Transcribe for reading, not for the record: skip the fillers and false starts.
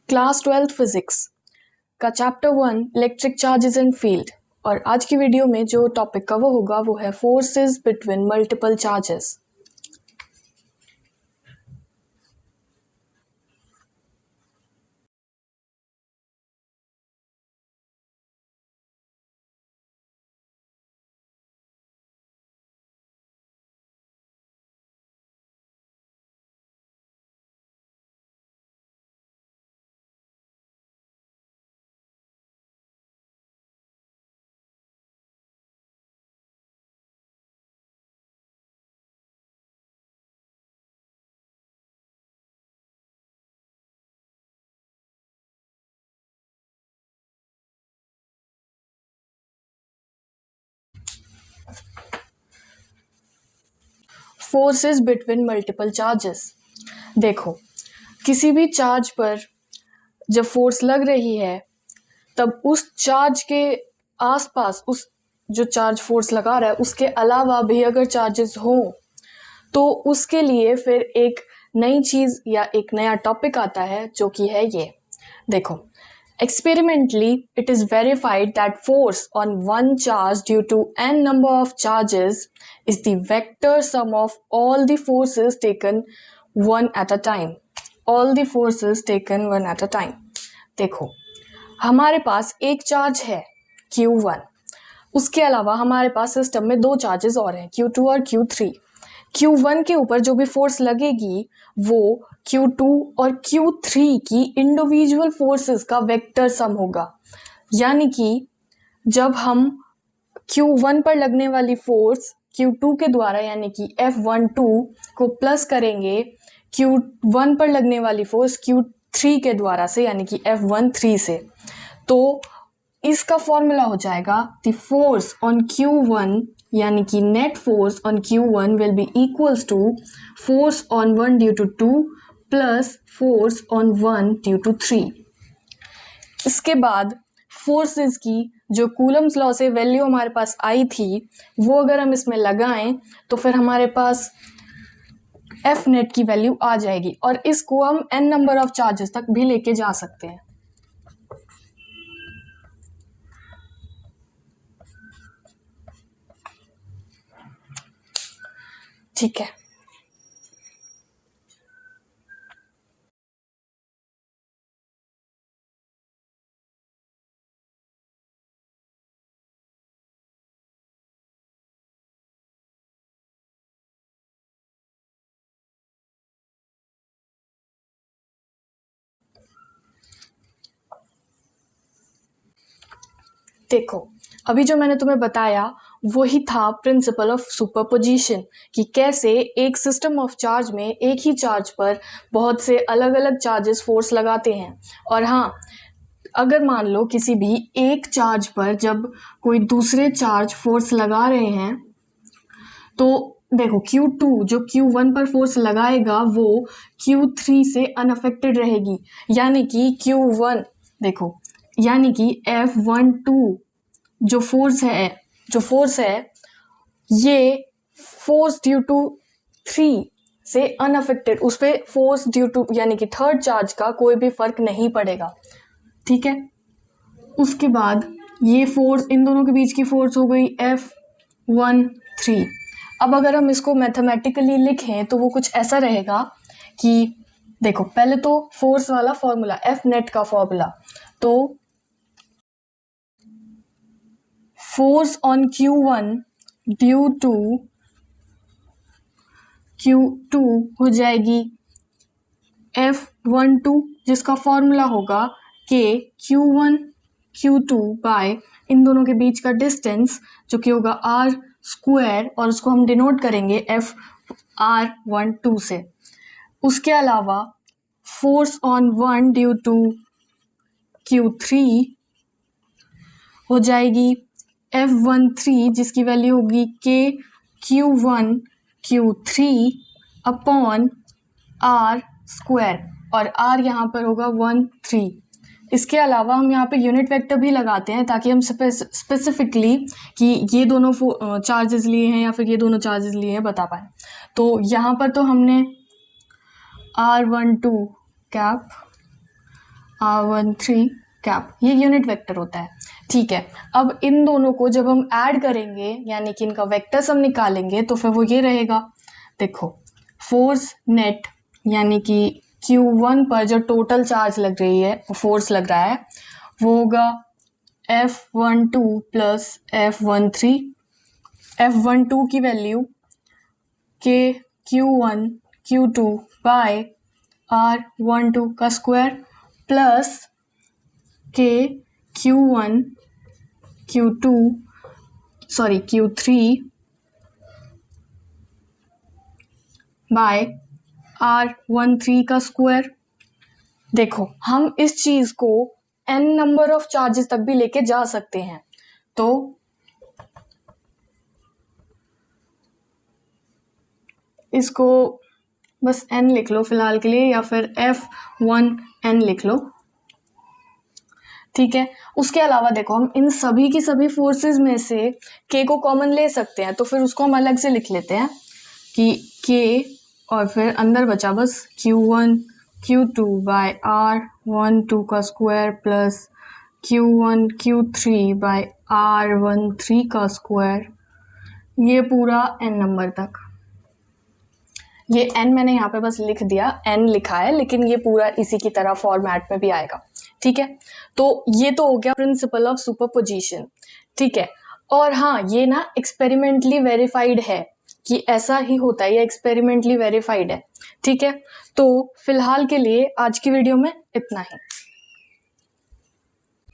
Class 12th physics का chapter 1 electric charges and field. और आज की वीडियो में जो टॉपिक कवर होगा वो है forces between multiple charges. Forces between multiple charges. देखो, किसी भी चार्ज पर जब फोर्स लग रही है तब उस चार्ज के आसपास, उस जो चार्ज फोर्स लगा रहा है उसके अलावा भी अगर चार्जेस हों तो उसके लिए फिर एक नई चीज़ या एक नया टॉपिक आता है जो कि है ये। देखो, experimentally it is verified that force on one charge due to n number of charges is the vector sum of all the forces taken one at a time. All the forces taken one at a time. देखो, हमारे पास एक charge है Q1, उसके अलावा हमारे पास system में दो charges और हैं Q2 और Q3। Q1 के ऊपर जो भी फोर्स लगेगी वो Q2 और Q3 की इंडिविजुअल फोर्सेस का वेक्टर सम होगा। यानी कि जब हम Q1 पर लगने वाली फोर्स Q2 के द्वारा यानी कि F12 को प्लस करेंगे Q1 पर लगने वाली फोर्स Q3 के द्वारा से यानी कि F13 से, तो इसका फॉर्मूला हो जाएगा द फोर्स ऑन Q1 यानी कि net force on Q1 will be equals to force on 1 due to 2 plus force on 1 due to 3। इसके बाद फोर्सेस की जो कूलम्स लॉ से वैल्यू हमारे पास आई थी वो अगर हम इसमें लगाएं तो फिर हमारे पास एफ नेट की वैल्यू आ जाएगी और इसको हम n नंबर ऑफ चार्जेस तक भी लेके जा सकते हैं। ठीक है, देखो अभी जो मैंने तुम्हें बताया वही था प्रिंसिपल ऑफ सुपरपोजिशन कि कैसे एक सिस्टम ऑफ चार्ज में एक ही चार्ज पर बहुत से अलग अलग चार्जेस फोर्स लगाते हैं। और हाँ, अगर मान लो किसी भी एक चार्ज पर जब कोई दूसरे चार्ज फोर्स लगा रहे हैं तो देखो Q2 जो Q1 पर फोर्स लगाएगा वो Q3 से अनअफेक्टेड रहेगी। यानी कि Q1 देखो यानी कि F12 जो फोर्स है ये फोर्स ड्यू टू 3 से अनअफेक्टेड, उस पर फोर्स ड्यू टू यानी कि थर्ड चार्ज का कोई भी फर्क नहीं पड़ेगा। ठीक है, उसके बाद ये फोर्स, इन दोनों के बीच की फोर्स हो गई F13। अब अगर हम इसको मैथमेटिकली लिखें तो वो कुछ ऐसा रहेगा कि देखो पहले तो फोर्स वाला फॉर्मूला F नेट का फॉर्मूला, तो force on Q1 due to Q2 हो जाएगी F12 जिसका फॉर्मूला होगा कि Q1 Q2 बाय इन दोनों के बीच का डिस्टेंस जो कि होगा R स्क्वायर और उसको हम डिनोट करेंगे FR12 से। उसके अलावा force on 1 due to Q3 हो जाएगी F13 जिसकी वैल्यू होगी K Q1 Q3 upon R square और R यहाँ पर होगा 13। इसके अलावा हम यहाँ पे यूनिट वेक्टर भी लगाते हैं ताकि हम स्पेसिफिकली कि ये दोनों चार्जेस लिए हैं या फिर ये दोनों चार्जेस लिए हैं बता पाए। तो यहाँ पर तो हमने R12 कैप R13 कैप, ये यूनिट वेक्टर होता है। ठीक है, अब इन दोनों को जब हम ऐड करेंगे यानी कि इनका वेक्टर सम निकालेंगे तो फिर वो ये रहेगा। देखो फोर्स नेट यानी कि Q1 पर जो टोटल चार्ज लग रही है, फोर्स लग रहा है, वो होगा F12 प्लस F13। F12 की वैल्यू के Q1 Q2 बाय R12 का स्क्वायर प्लस के Q3 बाय R13 का स्क्वायर। देखो हम इस चीज को n नंबर ऑफ चार्जेस तक भी लेके जा सकते हैं, तो इसको बस n लिख लो फिलहाल के लिए, या फिर F1n लिख लो। ठीक है, उसके अलावा देखो हम इन सभी की सभी फोर्सेस में से k को कॉमन ले सकते हैं, तो फिर उसको हम अलग से लिख लेते हैं कि k और फिर अंदर बचा बस Q1 Q2 बाय R12 का square plus Q1 Q3 bye R13 का स्क्वायर, ये पूरा n नंबर तक। ये n मैंने यहाँ पे बस लिख दिया, n लिखा है, लेकिन ये पूरा इसी की तरह फॉर्मेट में भी आएगा। ठीक है, तो ये तो हो गया प्रिंसिपल ऑफ सुपरपोजिशन। ठीक है, और हाँ ये ना एक्सपेरिमेंटली वेरीफाइड है कि ऐसा ही होता है, ये एक्सपेरिमेंटली वेरीफाइड है। ठीक है, तो फिलहाल के लिए आज की वीडियो में इतना ही।